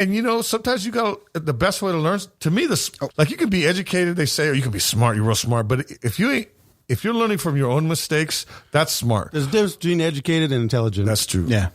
And sometimes you got the best way to learn. To me, like you can be educated, they say, or you can be smart. You're real smart, but if you're learning from your own mistakes, that's smart. There's a difference between educated and intelligent. That's true. Yeah.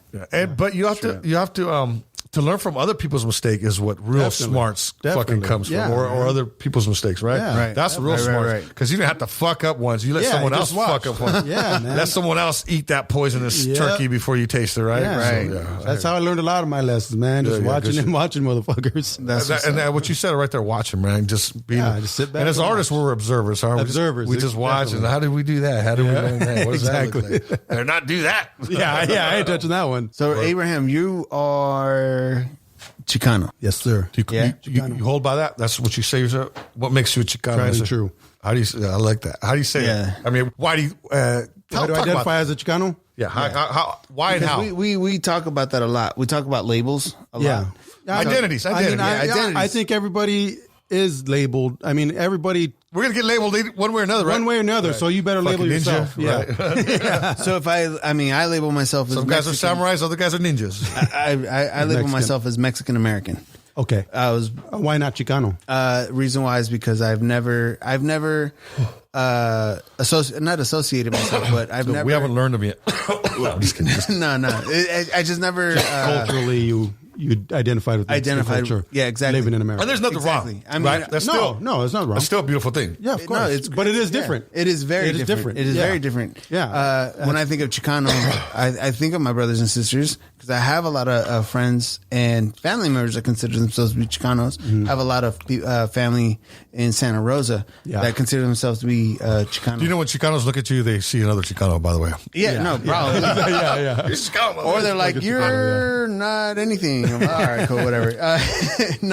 But you have to learn from other people's mistake is what real smarts fucking comes from, or other people's mistakes, right? Yeah. Right. That's real smart. Because you don't have to fuck up once. You let someone else fuck up once. Yeah, man. Let someone else eat that poisonous turkey before you taste it, right? Yeah. So, that's how I learned a lot of my lessons, man. Just watching motherfuckers. And what you said right there, watch them, man. Just being, just sit back. And as artists, we're observers. Observers. We just watch. And how did we do that? How did we learn that? What does that look like? Better not do that. I ain't touching that one. So, Abraham, you are Chicano. Yes, sir. You hold by that? That's what you say yourself? What makes you a Chicano? Tried and true. How do you say that? I like that. How do you say it? I mean, why do you... Why do I identify as a Chicano? Yeah. Why because and how? We talk about that a lot. We talk about labels a lot. Identities. I think everybody is labeled. I mean, everybody... We're going to get labeled one way or another, right? One way or another, so you better label yourself. Ninja, right? So if I label myself as some guys are samurais, other guys are ninjas. I label myself as Mexican American. Okay. Why not Chicano? Reason why is because I've never not associated myself, but I've never. We haven't learned them yet. I'm just kidding. No. I just never. Culturally, you identified with the culture. Yeah, exactly. Living in America. And there's nothing wrong. I mean, right? It's not wrong. It's still a beautiful thing. Yeah, of course. But it is different. It is very different. It is very different. Yeah. When I think of Chicano, I think of my brothers and sisters because I have a lot of friends and family members that consider themselves to be Chicanos. I have a lot of family in Santa Rosa that consider themselves to be Chicano. Do you know when Chicanos look at you, they see another Chicano, by the way? Yeah. No, probably. You're Chicano. Or they're like, you're not anything. All right, cool, whatever. I've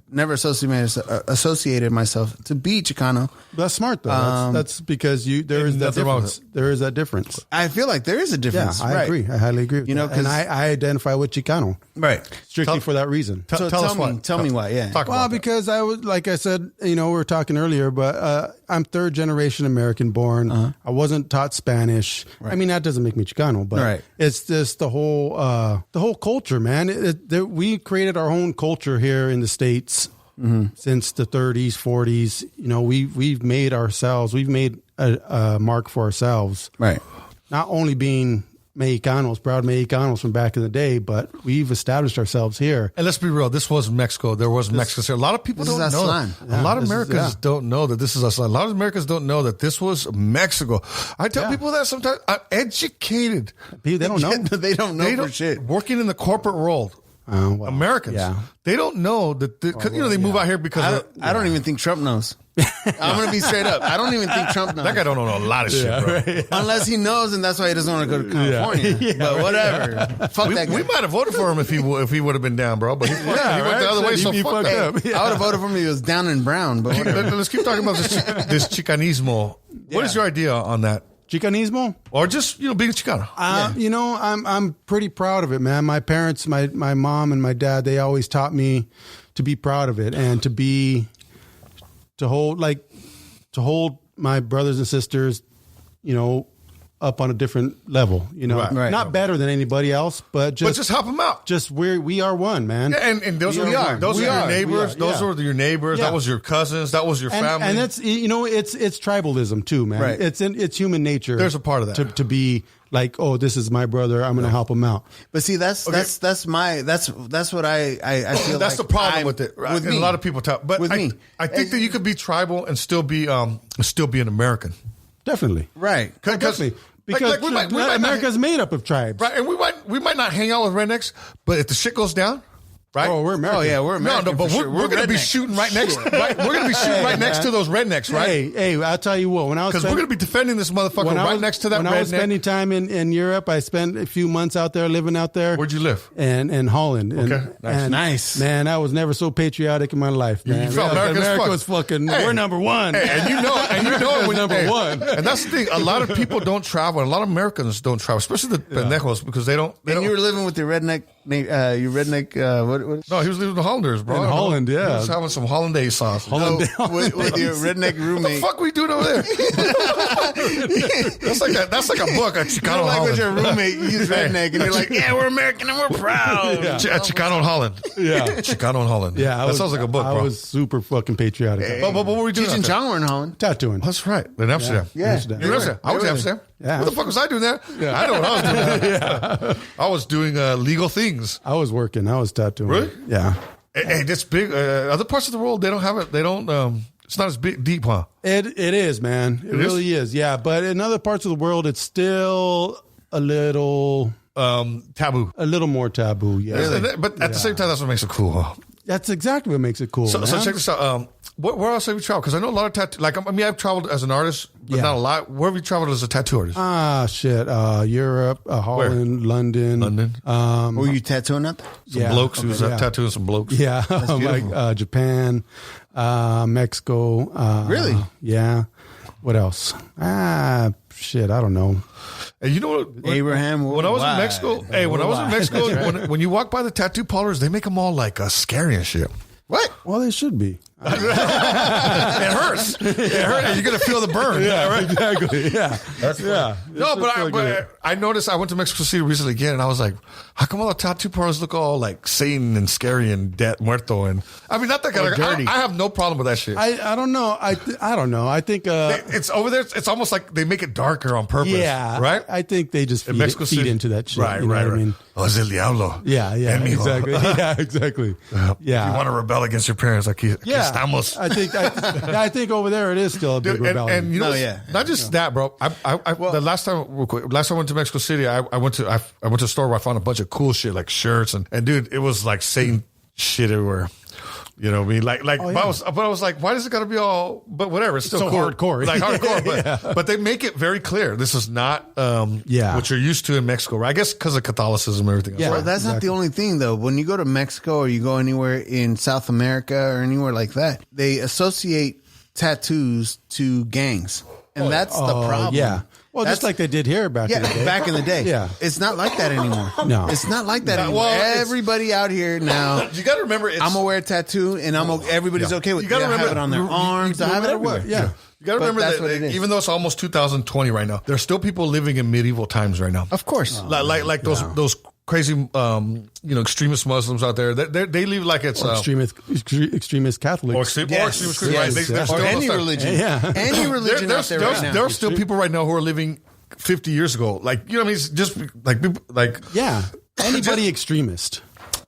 never associated myself to be Chicano. That's smart though. That's because there is that difference. There is that difference. I feel like there is a difference. Yeah, I agree. I highly agree. And I identify with Chicano, right? Strictly for that reason. So tell me why. Yeah. Well, because I was, like I said, we were talking earlier, but I'm third generation American born. I wasn't taught Spanish. Right. I mean, that doesn't make me Chicano, but it's just the whole culture, man. We created our own culture here in the States since the 30s, 40s. We've made a mark for ourselves. Right. Not only being Mexicanos, proud Mexicanos from back in the day, but we've established ourselves here. And let's be real, this was Mexico. There was Mexico. A lot of people don't know. A lot of Americans don't know that this is us. A lot of Americans don't know that this was Mexico. I tell people that sometimes. I'm educated. They don't know. They don't know for shit. Working in the corporate world. Americans, they don't know that because they move out here because I don't even think Trump knows. I'm gonna be straight up. I don't even think Trump knows. That guy don't know a lot of shit, bro. Right. Unless he knows, and that's why he doesn't want to go to California. But whatever. Fuck that guy. We might have voted for him if he would have been down, bro. But he went the other way, so fuck that. I would have voted for him if he was down and brown. But let's keep talking about this Chicanismo. What is your idea on that? Chicanismo, or just being Chicano? I'm pretty proud of it, man. My parents, my mom and my dad, they always taught me to be proud of it and to hold my brothers and sisters, up on a different level, not better than anybody else, but just help them out. Just we are one, man. Yeah, and those are your neighbors. Those are your neighbors. Yeah. That was your cousins. That was your family. And that's it's tribalism too, man. Right. It's human nature. There's a part of that to be like, oh, this is my brother. I'm going to help him out. But see, that's what I feel. That's That's the problem with it. Right? With me. A lot of people talk, but I think that you could be tribal and still be an American. Definitely, right? Definitely. Because America's made up of tribes. Right, and we might not hang out with rednecks, but if the shit goes down, right? Oh, we're American. Oh, yeah, we're American. No, but we're going to be shooting right next. Right, we're going to be shooting right next to those rednecks, right? Hey, I'll tell you what. Because we're going to be defending this motherfucker right next to that redneck. When I was spending time in Europe, I spent a few months out there, living out there. Where'd you live? In Holland. Okay, nice. Man, I was never so patriotic in my life, man. You felt America was fucking. We're number one. Hey, and you know we're number one. And that's the thing. A lot of people don't travel. A lot of Americans don't travel, especially the pendejos, because they don't. And you were living with your redneck You redneck. What? No, he was living with the Hollanders, bro. In Holland, yeah. He was having some hollandaise sauce. With your redneck roommate. What the fuck we doing over there? that's like a book, a Chicano Like Holland. with your roommate, he's redneck, and you're like, yeah, we're American and we're proud. Chicano and Holland. Yeah. Chicano and Holland. Yeah, that sounds like a book, bro. I was super fucking patriotic. But what were we doing? Cheech and Chong were in Holland. Tattooing. That's right. In Amsterdam. Yeah. Amsterdam. You were Amsterdam. I was in Amsterdam. Yeah. What the fuck was I doing there? Yeah. I know what I was doing there. I was doing legal things. I was working. I was tattooing. Really? Yeah. Hey, this big. Other parts of the world, they don't have it. They don't. It's not as deep, huh? It is, man. It really is. Yeah. But in other parts of the world, it's still a little taboo. A little more taboo. Yeah. Really? But at the same time, that's what makes it cool. Huh? That's exactly what makes it cool. So man. check this out. Where else have you traveled? Because I know a lot of tattoo. Like, I mean, I've traveled as an artist, but not a lot. Where have you traveled as a tattoo artist? Shit. Europe, Holland, London. Were you tattooing out there? Some blokes. He was tattooing some blokes. Yeah. Like Japan, Mexico. Really? Yeah. What else? Shit. I don't know. And you know what? Abraham. When I was in Mexico, when you walk by the tattoo parlors, they make them all like scary and shit. What? Well, they should be. It hurts. It hurts. You're gonna feel the burn. Yeah, right. Exactly. Yeah, that's No, but I noticed. I went to Mexico City recently again, and I was like, "How come all the tattoo parlors look all like Satan and scary and dead muerto?" And I mean, not that kind of dirty. I have no problem with that shit. I don't know. I don't know. I think it's over there. It's almost like they make it darker on purpose. Yeah, right. I think they just feed into that shit. Right, you know right. I mean? Oh, es el diablo. Yeah, exactly. Yeah, exactly. Yeah. You want to rebel against your parents? Like, estamos. I think over there it is still a big rebellion. And you know, not just that, bro. The last time I went to Mexico City, I went to a store where I found a bunch of cool shit like shirts and dude, it was like Satan shit everywhere. You know what I mean? But I was like, why does it gotta be all? But whatever, it's still so cool. hardcore, like hardcore. But they make it very clear this is not what you're used to in Mexico, right? I guess because of Catholicism and everything. Yeah, well, that's not the only thing though. When you go to Mexico or you go anywhere in South America or anywhere like that, they associate tattoos to gangs, and that's the problem. Yeah. Well, just like they did here back in the day. Back in the day. Yeah. It's not like that anymore. No. It's not like that anymore. Well, everybody out here now. You got to remember, I'm going to wear a tattoo, and everybody's okay with it. You got to remember it on their arms. I have it everywhere. Yeah. You got to remember that even though it's almost 2020 right now, there's still people living in medieval times right now. Of course. Like those crazy, extremist Muslims out there. They live like it's extremist Catholics, or extremist Christians. Or any religion. Yeah. Any religion out there right now. There are still people right now who are living 50 years ago. Like, you know what I mean? It's just like people, like anybody extremist.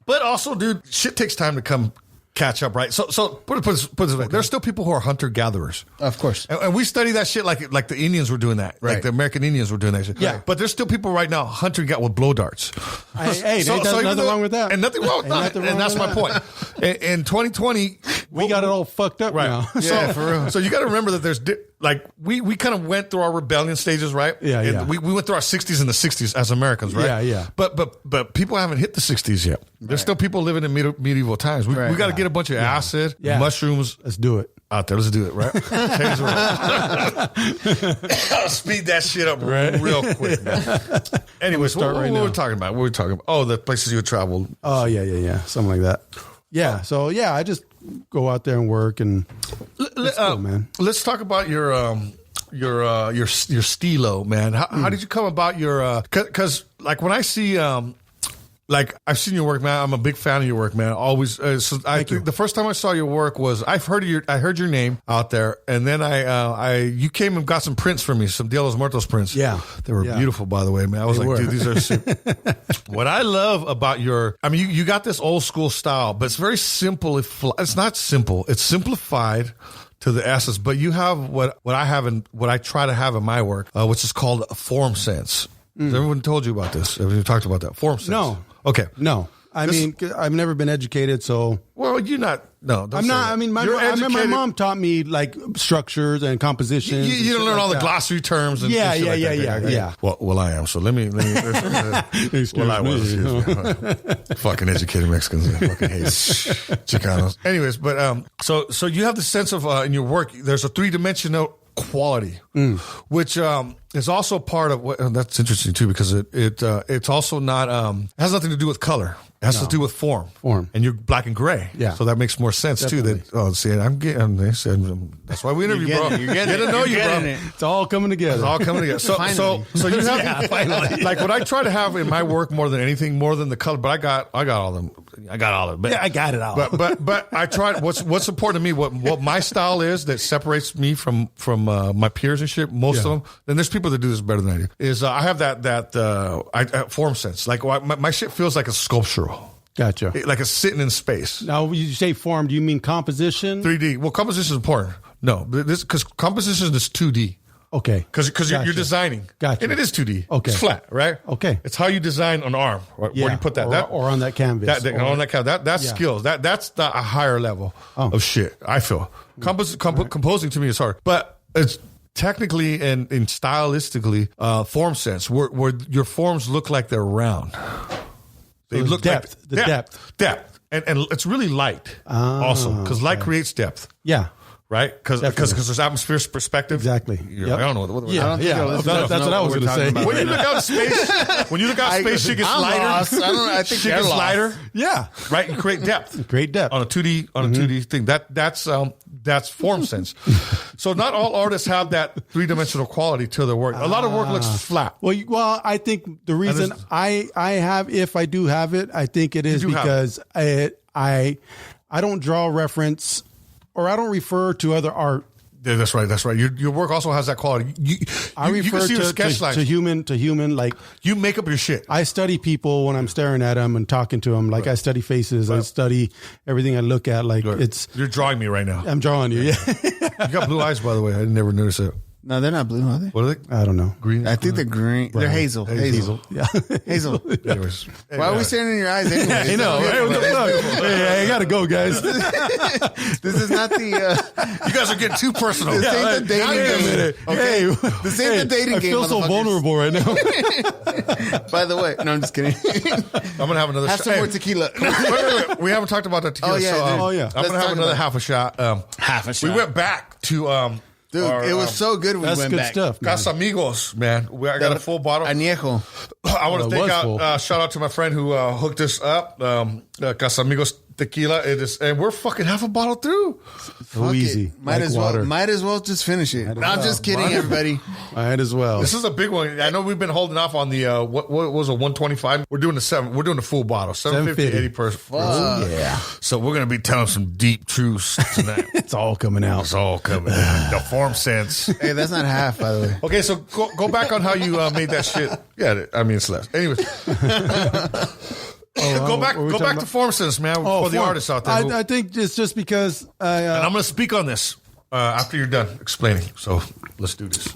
But also, dude, shit takes time to come catch up, right? So put it this way. There's still people who are hunter-gatherers. Of course. And we study that shit like the Indians were doing that. Right. Like the American Indians were doing that shit. Yeah. But there's still people right now hunting with blow darts. There's nothing wrong with that. And nothing wrong with that. And that's my point. In 2020... We got it all fucked up now. Yeah, for real. So you got to remember that there's... we kind of went through our rebellion stages, right? Yeah. We went through our 60s and the 60s as Americans, right? Yeah. But people havenent hit the 60s yet. There's still people living in medieval times. We got to get a bunch of acid, mushrooms. Let's do it. Out there, let's do it, right? Speed that shit up real quick. Anyways, what were we talking about? What were we talking about? Oh, the places you traveled. Oh, yeah. Something like that. Yeah. So, I just go out there and work and it's cool, man. Let's talk about your stilo, man. How did you come about your, cause like when I see, like I've seen your work, man. I'm a big fan of your work, man. Always. I think the first time I saw your work was I heard your name out there, and then you came and got some prints for me, some Dia de los Muertos prints. Yeah, they were beautiful, by the way, man. I was dude, these are super. What I love about you got this old school style, but it's very simple. It's not simple. It's simplified to the essence, but you have what I have and what I try to have in my work, which is called a form sense. Has everyone told you about this? Have you talked about that? Form sense. No. Okay. No. I mean, I've never been educated, so. Well, you're not. No, I'm not. I mean, my mom taught me like structures and compositions. You don't learn all the glossary terms. And yeah. Well, I am. So let me. Well, I was. Fucking educated Mexicans. I fucking hate Chicanos. Anyways, but so you have the sense of in your work. There's a 3-dimensional quality. which is also part of what. That's interesting too, because it's also not it has nothing to do with color. It has to do with form. And you're black and gray. Yeah. So that makes more sense too. I'm getting. They said that's why we interview, bro. You're getting to know you, bro. It's all coming together. It's all coming together. So you have finally. like what I try to have in my work more than anything, more than the color. But I got all them. I got all of it. I got it all. But I try. What's important to me? What my style is that separates me from my peers and shit. Most of them. And there's people that do this better than I do. Is I have that form sense. Like my shit feels like a sculptural. Gotcha. Like it's sitting in space. Now, when you say form, do you mean composition? 3D. Well, composition is important. No, because composition is 2D. Okay. Because you're designing. Gotcha. And it is 2D. Okay. It's flat, right? Okay. It's how you design an arm. Where do you put that? Or on that canvas. On that canvas. That's skills. That's a higher level of shit, I feel. Composing to me is hard. But it's technically and stylistically form sense, where your forms look like they're round. They look depth. Like depth. And it's really light also, because light creates depth. Yeah. Right? Because there's atmospheric perspective. Exactly. I don't know what the word. That's what I was going to say. When you look out in space, shit gets lighter. I think shit gets lighter. Yeah. Right? You create depth. Great depth. On a 2D thing. That's form sense. So not all artists have that 3-dimensional quality to their work. A lot of work looks flat. Well, I think the reason I have, if I do have it, I think it is because I don't draw reference or I don't refer to other art. Yeah, that's right. Your work also has that quality. I refer to human. Like, you make up your shit. I study people when I'm staring at them and talking to them. Like I study faces. I study everything I look at. Like you're drawing me right now. I'm drawing you. Yeah. You got blue eyes, by the way. I never noticed it. No, they're not blue, are they? What are they? I don't know. Green? I think they're green. They're hazel. Yeah. Hazel. Anyways. Why are we staring in your eyes anyway? I know. Hey, I got to go, guys. This is not the... you guys are getting too personal. This ain't the dating game. Okay? This ain't the dating game, I feel so vulnerable right now. By the way, no, I'm just kidding. I'm going to have another shot. Have some more tequila. Wait. We haven't talked about that tequila. Oh, yeah. I'm going to have another half a shot. We went back to... Dude, it was so good. That's good stuff. Casamigos, man. I got a full bottle. Añejo. I want to thank shout out to my friend who hooked us up. Casamigos tequila. And we're fucking half a bottle through. So easy. Might as well just finish it. I'm just kidding, everybody. Might as well. This is a big one. I know we've been holding off on the what was a 125. We're doing the 7. We're doing the full bottle. 750, 80 per. Oh yeah. So we're gonna be telling some deep truths tonight. It's all coming out. It's all coming out. The form sense. Hey, that's not half, by the way. Okay, so go back on how you made that shit. Yeah, I mean it's less. Anyways. Go back to form sense, man, for the artists out there. I think it's just because and I'm going to speak on this after you're done explaining. So let's do this.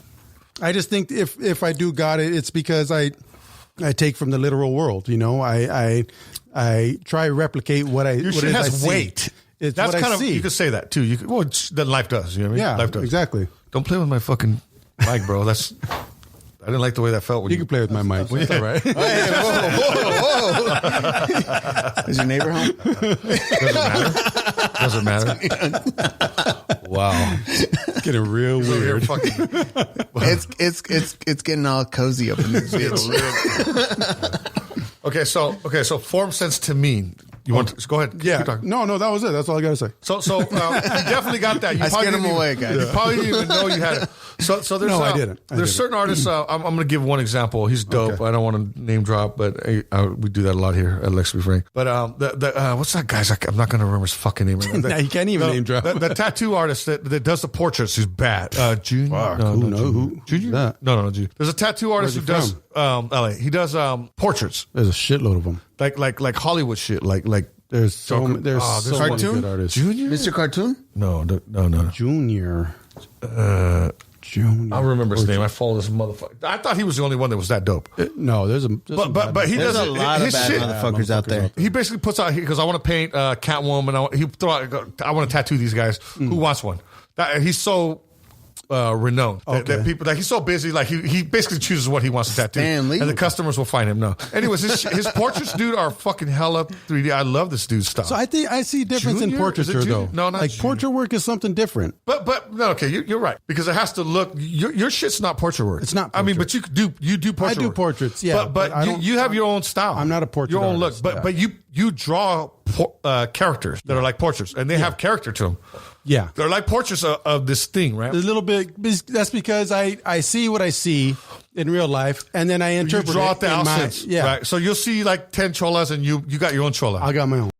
I just think if I do got it, it's because I take from the literal world. You know, I try to replicate what I. Your what shit has I weight. See. It's That's what kind I of see. you could say that too. Then life does. You know what I mean? Yeah, life does. Exactly. Don't play with my fucking mic, bro. That's. I didn't like the way that felt. When you can play with my mic. That's all right. Hey, whoa. Is your neighbor home? Doesn't matter. Wow. It's getting real weird. It's getting all cozy up in this bitch. Okay, so form sense to mean. You want to go ahead? Yeah. No, that was it. That's all I got to say. So you definitely got that. You I scared him away, guys. You probably didn't even know you had it. So there's I didn't. There's certain artists. I'm going to give one example. He's dope. Okay. I don't want to name drop, but we do that a lot here at LeX Be Frank. But what's that guy's? I'm not going to remember his fucking name. Now you can't even name drop. The tattoo artist that does the portraits who's bad. Junior. Junior. No, Junior. There's a tattoo artist who does LA. He does portraits. There's a shitload of them. Like Hollywood shit. Like there's so many good artists. Junior? Mr. Cartoon? No. Junior. Junior. I remember his name. I follow this motherfucker. I thought he was the only one that was that dope. No, there's but he there's does a lot of bad motherfuckers out there. He basically puts out because I want to paint Catwoman. I want to tattoo these guys. Who wants one? He's so renowned. That people, like, he's so busy, like he basically chooses what he wants to tattoo, and the customers will find him. No, anyways, his portraits, dude, are fucking hella 3D. I love this dude's style. So I think I see a difference in portraiture, though. No, not like Junior. portrait work is something different. But no, okay, you're right, because it has to look. Your shit's not portrait work. It's not. I mean, but you do portrait. I do work. portraits, yeah. But you have your own style. I'm not a portrait. Your own artist, look, but you draw characters that are like portraits, and they have character to them. Yeah, they're like portraits of this thing, right? A little bit. That's because I see what I see in real life, and then I interpret you draw it the outfits. Right. So you'll see like 10 cholas, and you got your own chola. I got my own.